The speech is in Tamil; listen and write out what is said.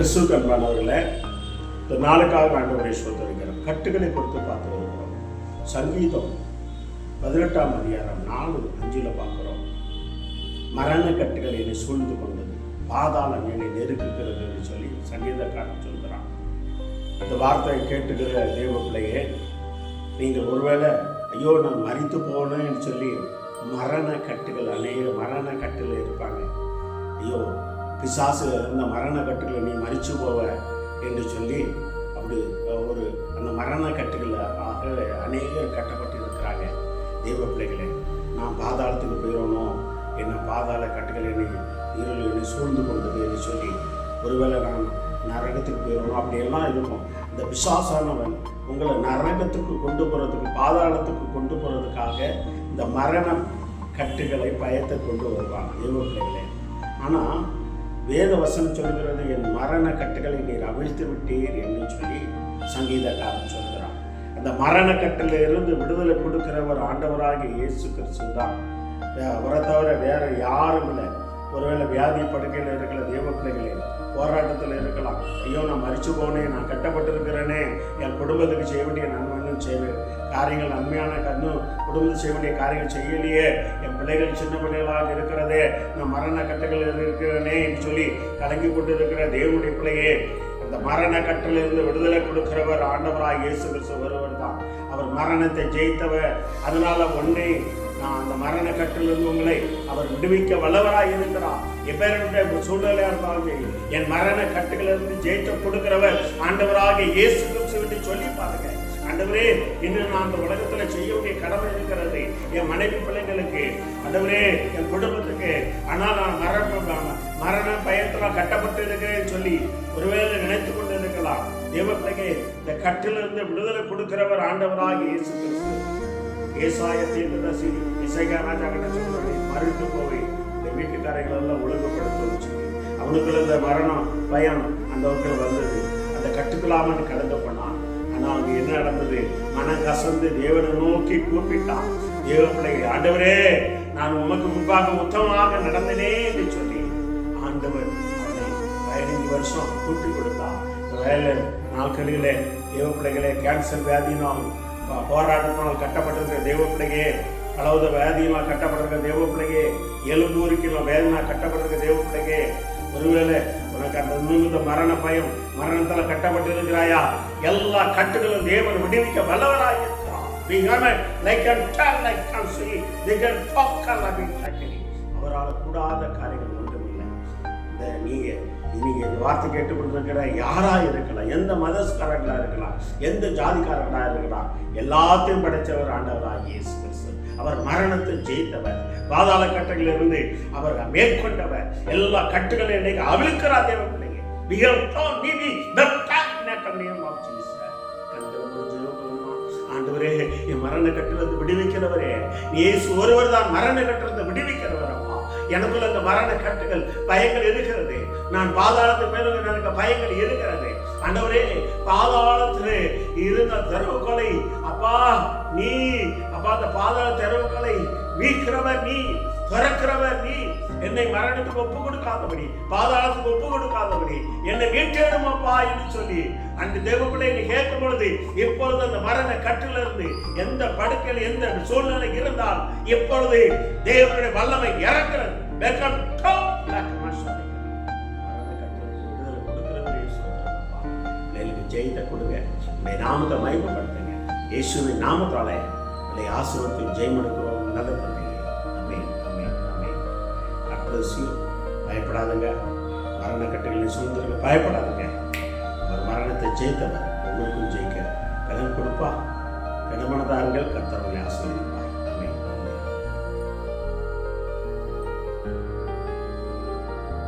கிறிஸ்துவுக்கு அன்பானவர்களே, இந்த நாளுக்காக ஆண்டவரை ஸ்தோத்திரிக்கிறோம். கட்டுகளை குறித்து பார்த்து வருகிறோம். சங்கீதம் 18ஆம் அதிகாரம் 4-5 பார்க்கிறோம். மரண கட்டுகள் என்னை சூழ்ந்து கொண்டது, பாதாளம் என்னை நெருக்குகிறது என்று சொல்லி சங்கீதக்காரன் சொல்கிறான். இந்த வார்த்தையை கேட்டுக்கிற தேவ பிள்ளையே, நீங்கள் ஒருவேளை ஐயோ நான் மரித்து போனேன்னு சொல்லி மரண கட்டுகள், அநேக மரண கட்டுகள் இருப்பாங்க. ஐயோ பிசாசு இந்த மரண கட்டுகளை நீ மறிச்சு போவ என்று சொல்லி அப்படி ஒரு அந்த மரண கட்டுகள் அநேகர் கட்டப்பட்டு இருக்கிறாங்க. தெய்வ பிள்ளைகளே, நான் பாதாளத்துக்கு போயிடணும், என்ன பாதாள கட்டுகள் என்னை சூழ்ந்து கொண்டது என்று சொல்லி ஒருவேளை நான் நரகத்துக்கு போயிடணும் அப்படியெல்லாம் இருக்கும். இந்த பிசாசானவன் உங்களை நரகத்துக்கு கொண்டு போகிறதுக்கு, பாதாளத்துக்கு கொண்டு போகிறதுக்காக இந்த மரண கட்டுகளை பயத்தை கொண்டு வருவாங்க தெய்வ பிள்ளைகளே. ஆனால் வேத வசனம் சொல்கிறது, என் மரண கட்டுகளை நீர் அவிழ்த்து விட்டீர் என்று சொல்லி சங்கீதக்காரன் சொல்கிறான். அந்த மரண கட்டிலிருந்து விடுதலை கொடுக்கிறவர் ஆண்டவராகிய இயேசு கிறிஸ்து தான். அவரை தவிர வேற யாரும் இல்லை. ஒருவேளை வியாதி படுக்கையில் இருக்கிற தேவ பிள்ளைகளே, போராட்டத்தில் இருக்கலாம். ஐயோ நான் மறிச்சு போனேன், நான் கட்டப்பட்டிருக்கிறேனே, என் குடும்பத்துக்கு செய்ய வேண்டிய நன்மையும் செய்வேன் காரியங்கள், நன்மையான குடும்பத்துக்கு செய்ய வேண்டிய காரியங்கள் செய்யலையே, என் பிள்ளைகள் சின்ன பிள்ளைகளாக இருக்கிறதே, நான் மரண கட்டுகள் இருக்கிறேனே என்று சொல்லி கலங்கி கொண்டு இருக்கிற தேவனுடைய பிள்ளையே, அந்த மரண கட்டிலிருந்து விடுதலை கொடுக்கிறவர் ஆண்டவராக இயேசு கிறிஸ்து ஒருவர் தான். அவர் மரணத்தை ஜெயித்தவர். அதனால ஒன்னே நான் அந்த மரண கட்டிலிருந்து உங்களை அவர் விடுவிக்க வல்லவராக இருக்கிறார். எப்பேருடைய சூழ்நிலையா இருந்தாலும் சரி, என் மரண கட்டுகளிலிருந்து ஜெயித்து கொடுக்கிறவர் ஆண்டவராக இயேசு கிறிஸ்து என்று சொல்லி பாருங்க. ஆண்டவரே, இன்னும் நான் அந்த உலகத்துல செய்ய வேண்டிய கடமை இருக்கிறது என் மனைவி பிள்ளைங்களுக்கு, ஆண்டவரே என் குடும்பத்துக்கு. ஆனால் நான் மரண பயத்துல கட்டப்பட்டு இருக்கிறேன்னு சொல்லி ஒருவேளை நினைத்து கொண்டு இருக்கலாம். தேவ பிள்ளைங்க, இந்த கட்டிலிருந்து விடுதலை கொடுக்கிறவர் ஆண்டவராக இயேசு கிறிஸ்து. ஏசாயத்தின் இசையா ராஜா கிட்ட சொல்றாரு, மறுத்து போய் இந்த வீட்டுக்காரர்கள் எல்லாம் ஒழுங்குபடுத்த சொல்லி அவனுக்குள்ள இந்த மரணம் பயம் அந்த வந்தது. அந்த கட்டுக்கலாமன்னு கடந்து போனான். ஆனா அவங்க என்ன நடந்தது? மனம் கசந்து தேவனை நோக்கி கூப்பிட்டான். தேவ பிள்ளைகள், ஆண்டவரே நான் உமக்கு முன்பாக உத்தமமாக நடந்தனே என்று சொல்லி ஆண்டவர் அவனை 15 வருஷம் கூட்டி கொடுத்தான். வேலை நாட்களிலே தேவ பிள்ளைகளே, கேன்சர் வியாதியினால் போராட்டத்தினால் கட்டப்பட்டிருக்கிற தேவ பிள்ளையே, அளவுத வியாதியினால் கட்டப்பட்டிருக்கிற தேவ பிள்ளையே, எலும்பூரிக்கிற வேதனால் கட்டப்பட்டிருக்கிற தேவ பிள்ளையே, ஒருவேளை உனக்கு அந்த நிமித்த மரண பயம், மரணத்தில் கட்டப்பட்டிருக்கிறாயா? எல்லா கட்டுகளும் தேவன் விடுவிக்க வல்லவராக இருக்கிறார். அவரால் கூடாத காரியங்கள் ஒன்றுமில்லை. நீங்க வார்த்தை கேட்டுக்கொண்டிருக்கிற யாரா இருக்கலாம், எந்த மதஸ்காரர்களா இருக்கலாம், எந்த ஜாதிக்காரர்களா இருக்கலாம், எல்லாத்தையும் படைச்சவர் ஆண்டவராகிய இயேசு கிறிஸ்து. அவர் மரணத்தை ஜெயித்தவர், பாதாள கட்டுகளிலிருந்து அவர் மேற்கொண்டவர். எல்லா கட்டுகளையும் இன்னைக்கு அவிழ்க்கிறார் தேவ பிள்ளைங்க. ஆண்டவரே, என் மரண கட்டிலிருந்து விடுவிக்கிறவரே, இயேசு ஒருவர் தான் மரண கட்டிலிருந்து விடுவிக்கிறவர். அப்பா, எனக்குள்ள இந்த மரண கட்டுகள் பயங்கள் இருக்கிறது. நான் பாதாளத்துக்கு மேல எனக்கு பயங்கள் இருக்கிறது. ஆண்டவரே, பாதாளத்திலே இருந்த தெருவுகளை அப்பா நீ, அப்பா அந்த பாதாள தெருவுகளை மீட்கிறவர் நீ, திறக்கிறவர் நீ. என்னை மரணத்துக்கு ஒப்பு கொடுக்காதபடி, பாதாளத்துக்கு ஒப்பு கொடுக்காதபடி என்னை மீட்டெடும் அப்பா என்று சொல்லி அந்த தேவ பிள்ளையை கேட்கும் பொழுது, இப்பொழுது அந்த மரண கட்டிலிருந்து எந்த படுக்கையில் எந்த சூழ்நிலை இருந்தால் இப்பொழுது தேவனுடைய வல்லமை இறங்குறது. ஜெயித்த கொடுங்க, உடைய நாமத்தை மகிமைப்படுத்துங்க. இயேசுவின் நாமத்தாலே உடைய ஆசீர்வாதத்தில் ஜெயம் எடுக்கிறோம். நல்ல தந்தையே, ஆமென், ஆமென், ஆமென். பயப்படாதுங்க. மரண கட்டுகளை சூழ்ந்திருக்க பயப்படாதுங்க. அவர் மரணத்தை ஜெயித்தவர், உங்களுக்கும் ஜெயிக்க கடன் கொடுப்பா. கனமனதார்கள் கர்த்தரை ஆசீர்வதிப்பார்.